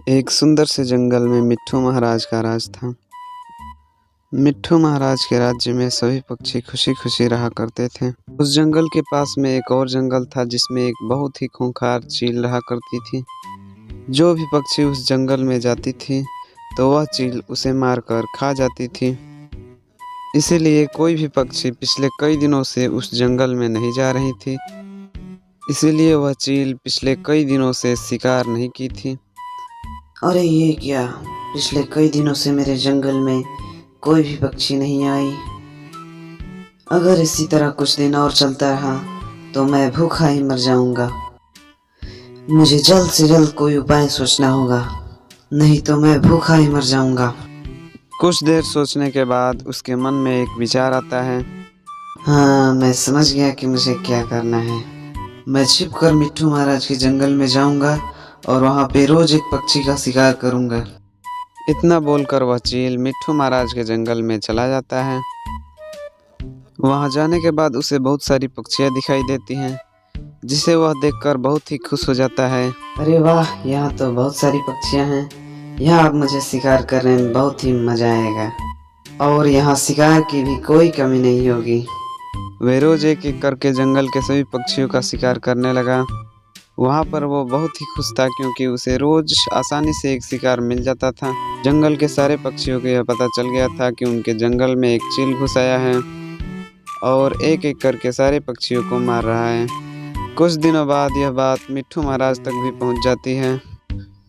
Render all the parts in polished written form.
एक सुंदर से जंगल में मिट्ठू महाराज का राज था। मिट्ठू महाराज के राज्य में सभी पक्षी खुशी खुशी रहा करते थे। उस जंगल के पास में एक और जंगल था जिसमें एक बहुत ही खूंखार चील रहा करती थी। जो भी पक्षी उस जंगल में जाती थी तो वह चील उसे मारकर खा जाती थी। इसीलिए कोई भी पक्षी पिछले कई दिनों से उस जंगल में नहीं जा रही थी। इसीलिए वह चील पिछले कई दिनों से शिकार नहीं की थी। अरे ये क्या, पिछले कई दिनों से मेरे जंगल में कोई भी पक्षी नहीं आई। अगर इसी तरह कुछ दिन और चलता रहा तो मैं भूखा ही मर जाऊंगा। मुझे जल्द से जल्द कोई उपाय सोचना होगा, नहीं तो मैं भूखा ही मर जाऊंगा। कुछ देर सोचने के बाद उसके मन में एक विचार आता है। हाँ, मैं समझ गया कि मुझे क्या करना है। मैं छिपकर मिट्ठू महाराज के जंगल में जाऊंगा और वहां पे रोज एक पक्षी का शिकार करूंगा। इतना बोलकर वह चील मिट्ठू महाराज के जंगल में चला जाता है। वहां जाने के बाद उसे बहुत सारी पक्षियां दिखाई देती हैं, जिसे वह देखकर बहुत ही खुश हो जाता है। अरे वाह, यहाँ तो बहुत सारी पक्षियाँ हैं। यहाँ अब मुझे शिकार करने में बहुत ही मजा आएगा और यहाँ शिकार की भी कोई कमी नहीं होगी। वे रोज एक एक करके जंगल के सभी पक्षियों का शिकार करने लगा। वहाँ पर वो बहुत ही खुश था क्योंकि उसे रोज आसानी से एक शिकार मिल जाता था। जंगल के सारे पक्षियों को यह पता चल गया था कि उनके जंगल में एक चील घुस आया है और एक एक करके सारे पक्षियों को मार रहा है। कुछ दिनों बाद यह बात मिट्ठू महाराज तक भी पहुंच जाती है।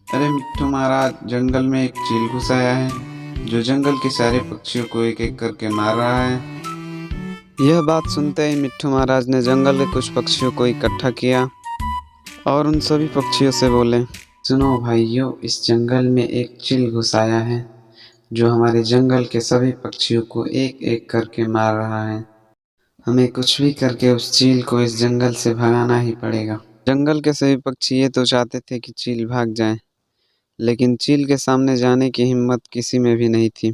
अरे मिट्ठू महाराज, जंगल में एक चील घुस आया है जो जंगल के सारे पक्षियों को एक एक करके मार रहा है। यह बात सुनते ही मिट्ठू महाराज ने जंगल के कुछ पक्षियों को इकट्ठा किया और उन सभी पक्षियों से बोले, सुनो भाइयों, इस जंगल में एक चील घुस आया है जो हमारे जंगल के सभी पक्षियों को एक एक करके मार रहा है। हमें कुछ भी करके उस चील को इस जंगल से भगाना ही पड़ेगा। जंगल के सभी पक्षी ये तो चाहते थे कि चील भाग जाए, लेकिन चील के सामने जाने की हिम्मत किसी में भी नहीं थी।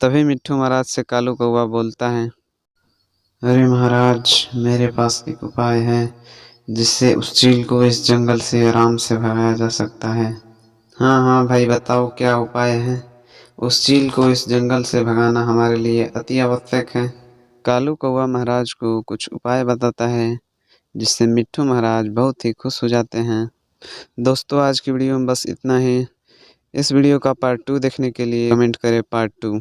तभी मिट्ठू महाराज से कालू कौवा बोलता है, अरे महाराज, मेरे पास एक उपाय है जिससे उस चील को इस जंगल से आराम से भगाया जा सकता है। हाँ हाँ भाई, बताओ क्या उपाय है। उस चील को इस जंगल से भगाना हमारे लिए अति आवश्यक है। कालू कौवा महाराज को कुछ उपाय बताता है जिससे मिट्ठू महाराज बहुत ही खुश हो जाते हैं। दोस्तों, आज की वीडियो में बस इतना ही। इस वीडियो का पार्ट 2 देखने के लिए कमेंट करें पार्ट 2।